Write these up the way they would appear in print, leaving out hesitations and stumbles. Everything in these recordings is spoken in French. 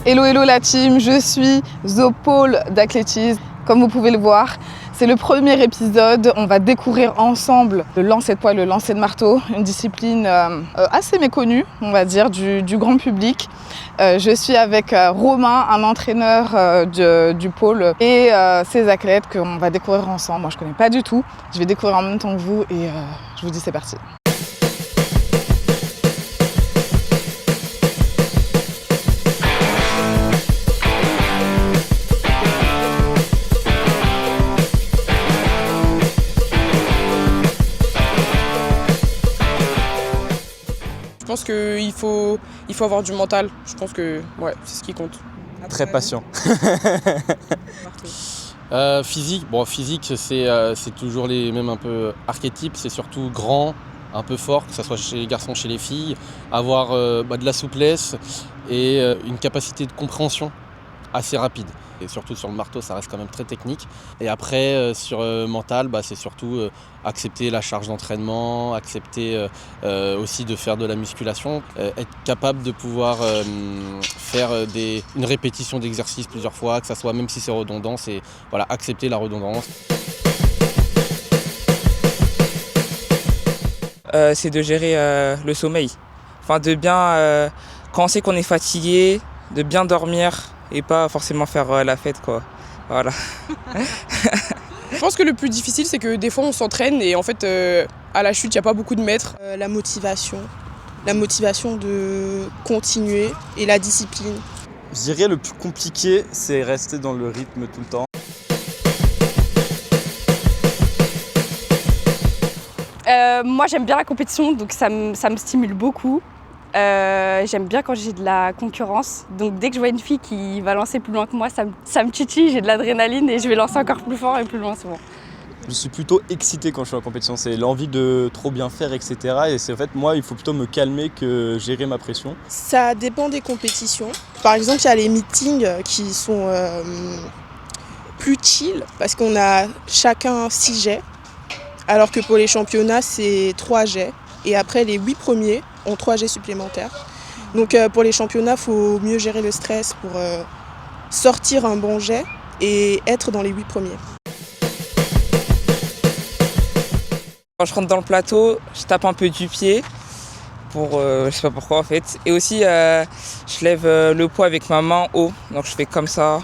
Hello hello la team, je suis au pôle d'athlétisme. Comme vous pouvez le voir, c'est le premier épisode. On va découvrir ensemble le lancer de poids et le lancer de marteau, une discipline assez méconnue, on va dire, du grand public. Je suis avec Romain, un entraîneur du pôle, et ces athlètes qu'on va découvrir ensemble. Moi, je ne connais pas du tout. Je vais découvrir en même temps que vous et je vous dis c'est parti. Je pense qu'il faut avoir du mental. Je pense que ouais, c'est ce qui compte. Très patient. Physique, c'est toujours les mêmes un peu archétypes. C'est surtout grand, un peu fort, que ce soit chez les garçons, chez les filles. Avoir de la souplesse et une capacité de compréhension assez rapide. Et surtout sur le marteau, ça reste quand même très technique. Et après, sur mental, c'est surtout accepter la charge d'entraînement, accepter aussi de faire de la musculation, être capable de pouvoir faire une répétition d'exercice plusieurs fois, que ça soit, même si c'est redondant, c'est voilà, accepter la redondance. C'est de gérer le sommeil. Enfin, de bien, quand on sait qu'on est fatigué, de bien dormir et pas forcément faire la fête, quoi. Voilà. Je pense que le plus difficile, c'est que des fois on s'entraîne et en fait à la chute, il n'y a pas beaucoup de mètres. La motivation de continuer et la discipline. Je dirais le plus compliqué, c'est rester dans le rythme tout le temps. Moi j'aime bien la compétition, donc ça me stimule beaucoup. J'aime bien quand j'ai de la concurrence, donc dès que je vois une fille qui va lancer plus loin que moi, ça me titille, j'ai de l'adrénaline et je vais lancer encore plus fort et plus loin souvent. Je suis plutôt excité quand je suis en compétition, c'est l'envie de trop bien faire, etc. Et c'est en fait, moi, il faut plutôt me calmer que gérer ma pression. Ça dépend des compétitions. Par exemple, il y a les meetings qui sont plus chill parce qu'on a chacun 6 jets, alors que pour les championnats, c'est 3 jets. Et après, les 8 premiers ont 3 jets supplémentaires. Donc pour les championnats, il faut mieux gérer le stress pour sortir un bon jet et être dans les 8 premiers. Quand je rentre dans le plateau, je tape un peu du pied, je sais pas pourquoi en fait. Et aussi, je lève le poids avec ma main haut, donc je fais comme ça.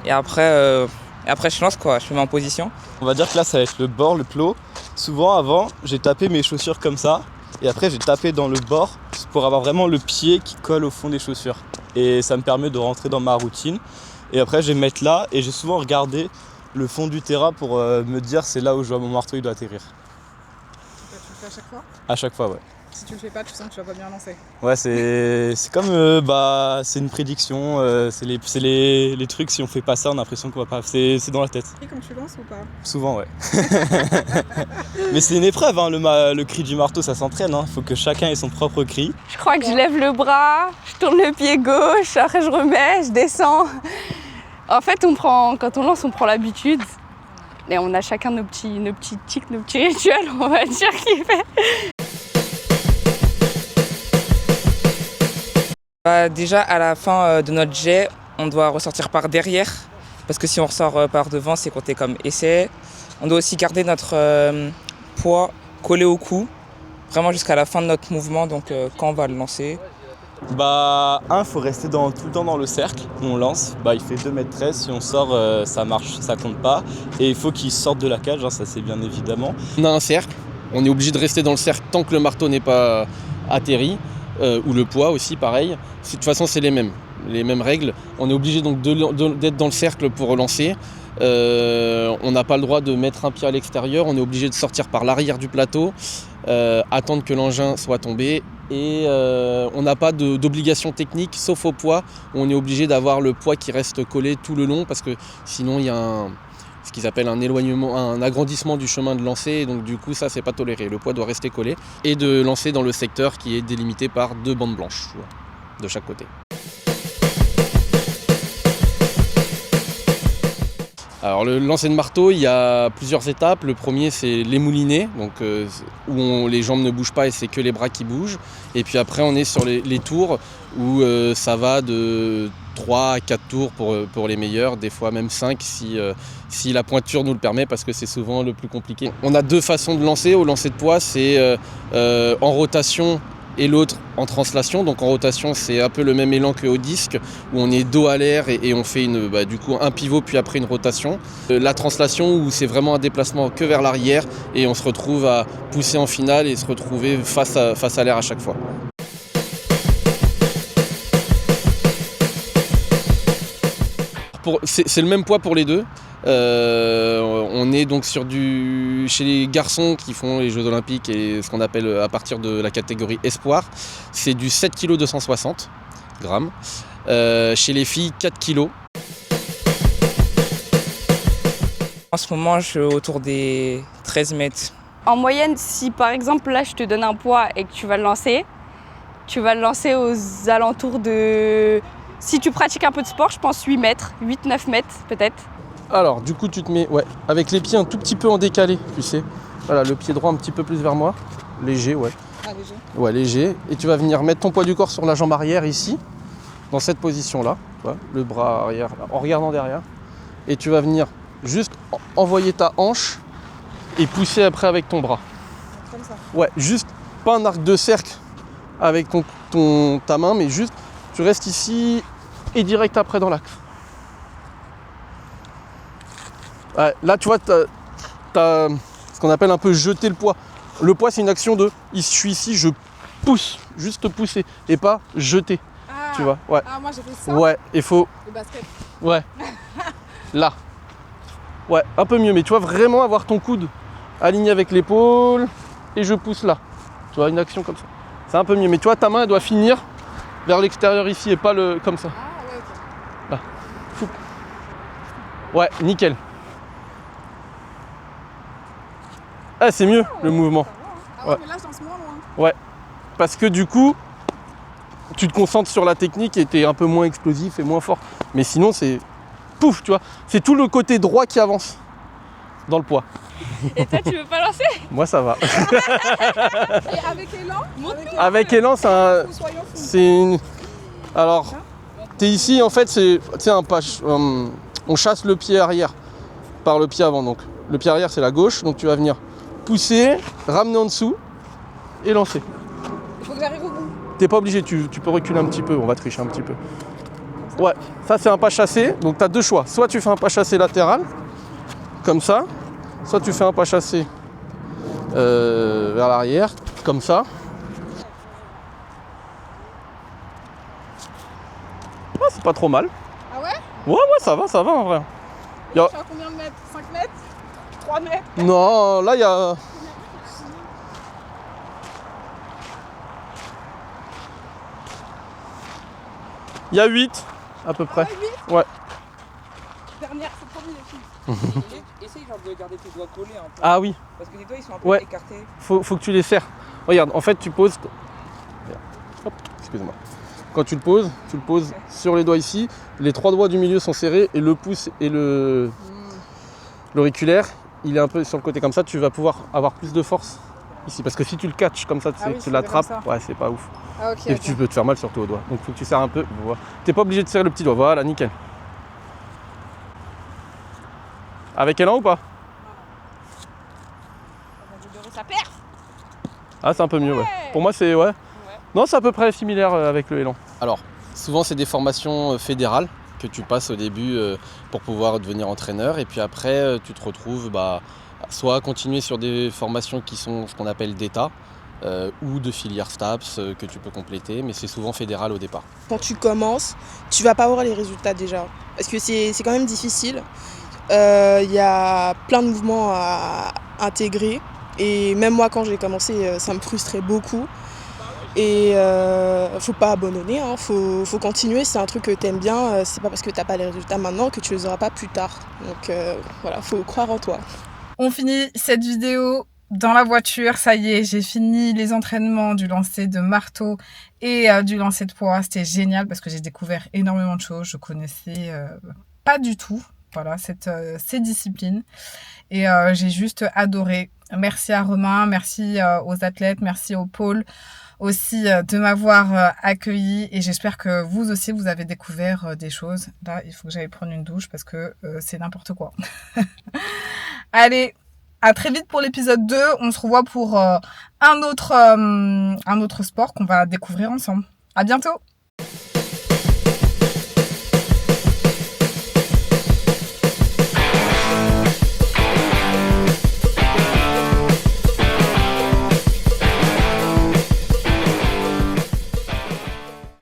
Et après je lance, quoi, je me mets en position. On va dire que là, ça va être le bord, le plot. Souvent, avant, j'ai tapé mes chaussures comme ça. Et après, j'ai tapé dans le bord pour avoir vraiment le pied qui colle au fond des chaussures. Et ça me permet de rentrer dans ma routine. Et après, je vais me mettre là et j'ai souvent regardé le fond du terrain pour me dire c'est là où je vois mon marteau, il doit atterrir. Tu le fais à chaque fois ? À chaque fois, ouais. Si tu le fais pas, tu sens que tu vas pas bien lancer. Ouais, c'est comme c'est une prédiction, c'est les trucs, si on fait pas ça, on a l'impression qu'on va pas. C'est dans la tête. Et comme tu lances ou pas ? Souvent, ouais. Mais c'est une épreuve, hein, le cri du marteau, ça s'entraîne. Il faut que chacun ait son propre cri. Je crois que je lève le bras, je tourne le pied gauche, après je remets, je descends. En fait, quand on lance, on prend l'habitude. Et on a chacun nos petits tics, nos petits rituels, on va dire, qui fait. Déjà, à la fin de notre jet, on doit ressortir par derrière. Parce que si on ressort par devant, c'est compté comme essai. On doit aussi garder notre poids collé au cou, vraiment jusqu'à la fin de notre mouvement, donc quand on va le lancer. Faut rester tout le temps dans le cercle où on lance. Il fait 2,13 m, si on sort, ça marche, ça compte pas. Et il faut qu'il sorte de la cage, ça c'est bien évidemment. On a un cercle, on est obligé de rester dans le cercle tant que le marteau n'est pas atterri, ou le poids aussi pareil. De toute façon c'est les mêmes règles. On est obligé donc d'être dans le cercle pour relancer. On n'a pas le droit de mettre un pied à l'extérieur, on est obligé de sortir par l'arrière du plateau, attendre que l'engin soit tombé. Et on n'a pas d'obligation technique sauf au poids où on est obligé d'avoir le poids qui reste collé tout le long parce que sinon il y a ce qu'ils appellent un éloignement, un agrandissement du chemin de lancer et donc du coup ça c'est pas toléré, le poids doit rester collé et de lancer dans le secteur qui est délimité par 2 bandes blanches de chaque côté. Alors le lancer de marteau, il y a plusieurs étapes. Le premier c'est l'émouliné, donc où les jambes ne bougent pas et c'est que les bras qui bougent. Et puis après on est sur les tours où ça va de 3 à 4 tours pour les meilleurs, des fois même 5 si la pointure nous le permet, parce que c'est souvent le plus compliqué. On a 2 façons de lancer. Au lancer de poids, c'est en rotation et l'autre en translation. Donc en rotation, c'est un peu le même élan qu'au disque, où on est dos à l'air et on fait du coup un pivot puis après une rotation. La translation, où c'est vraiment un déplacement que vers l'arrière et on se retrouve à pousser en finale et se retrouver face à l'air à chaque fois. C'est le même poids pour les deux. On est donc chez les garçons qui font les Jeux Olympiques et ce qu'on appelle à partir de la catégorie espoir, c'est du 7 kg 260 grammes. Chez les filles, 4 kg. En ce moment, je suis autour des 13 mètres. En moyenne, si par exemple là je te donne un poids et que tu vas le lancer aux alentours de... Si tu pratiques un peu de sport, je pense 8 mètres, 8-9 mètres peut-être. Alors du coup tu te mets avec les pieds un tout petit peu en décalé, tu sais. Voilà, le pied droit un petit peu plus vers moi. Léger, ouais. Ah, léger. Ouais, léger. Et tu vas venir mettre ton poids du corps sur la jambe arrière ici, dans cette position-là. Tu vois, le bras arrière, en regardant derrière. Et tu vas venir juste envoyer ta hanche et pousser après avec ton bras. Comme ça. Ouais, juste pas un arc de cercle avec ta main, mais juste tu restes ici et direct après dans l'axe. Ouais, là tu vois, t'as ce qu'on appelle un peu jeter le poids. Le poids c'est une action de je suis ici, je pousse, juste pousser et pas jeter. Ah, Tu vois, ouais. Ah, moi j'ai fait ça. Ouais, il faut. Le basket. Ouais. Là. Ouais, un peu mieux, mais tu vois vraiment avoir ton coude aligné avec l'épaule et je pousse là. Tu vois, une action comme ça. C'est un peu mieux, mais tu vois, ta main elle doit finir vers l'extérieur ici et pas comme ça. Ah ouais, ok. Là. Fou. Ouais, nickel. Ah, c'est mieux le mouvement. Ah ouais, Ouais. mais là j'en suis moins loin. Parce que du coup, tu te concentres sur la technique et t'es un peu moins explosif et moins fort. Mais sinon, c'est pouf, tu vois. C'est tout le côté droit qui avance dans le poids. Et toi tu veux pas lancer? Moi, ça va. Et avec élan Avec élan, soyons fous. c'est une... Alors, t'es ici, en fait, c'est un pas. On chasse le pied arrière par le pied avant. Donc, le pied arrière, c'est la gauche. Donc, tu vas venir pousser, ramener en dessous et lancer. Il faut que j'arrive au bout. T'es pas obligé, tu peux reculer un petit peu, on va tricher un petit peu. Ouais, ça c'est un pas chassé, donc tu as 2 choix. Soit tu fais un pas chassé latéral, comme ça, soit tu fais un pas chassé vers l'arrière, comme ça. Ah, c'est pas trop mal. Ah ouais? Ouais, ça va en vrai. Je suis à combien de mètres? 5 mètres? 3 mètres? Non, là il y a... Il y a 8 à peu près. Ah, 8? Ouais. Dernière, c'est promis les filles. Essaye genre de garder tes doigts collés un peu. Ah oui, Parce que tes doigts ils sont un peu Ouais. écartés. faut que tu les serres. Regarde, en fait tu poses... Hop, excuse-moi. Quand tu le poses sur les doigts ici. Les 3 doigts du milieu sont serrés et le pouce et l'auriculaire, il est un peu sur le côté comme ça. Tu vas pouvoir avoir plus de force ici. Parce que si tu le catches comme ça, tu, Ah sais, oui, tu c'est l'attrapes, comme ça. ouais, c'est pas ouf. Ah ok. Et ok. tu peux te faire mal surtout au doigt. Donc faut que tu serres un peu. Voilà. T'es pas obligé de serrer le petit doigt. Voilà, nickel. Avec élan ou pas? Ça perd. Ah, c'est un peu mieux, ouais. Pour moi, c'est... Ouais. Non, c'est à peu près similaire avec le élan. Alors, souvent, c'est des formations fédérales que tu passes au début pour pouvoir devenir entraîneur. Et puis après, tu te retrouves soit à continuer sur des formations qui sont ce qu'on appelle d'État ou de filière STAPS que tu peux compléter. Mais c'est souvent fédéral au départ. Quand tu commences, tu vas pas avoir les résultats déjà. Parce que c'est quand même difficile. Il y a plein de mouvements à intégrer. Et même moi, quand j'ai commencé, ça me frustrait beaucoup. Et faut pas abandonner, hein. Faut continuer. C'est un truc que t'aimes bien. C'est pas parce que t'as pas les résultats maintenant que tu les auras pas plus tard. Donc voilà, faut croire en toi. On finit cette vidéo dans la voiture. Ça y est, j'ai fini les entraînements du lancer de marteau et du lancer de poids. C'était génial parce que j'ai découvert énormément de choses. Je connaissais pas du tout ces disciplines. Et j'ai juste adoré. Merci à Romain, merci aux athlètes, merci au pôle aussi de m'avoir accueilli et j'espère que vous aussi vous avez découvert des choses. Là, il faut que j'aille prendre une douche parce que c'est n'importe quoi. Allez, à très vite pour l'épisode 2. On se revoit pour un autre sport qu'on va découvrir ensemble. À bientôt!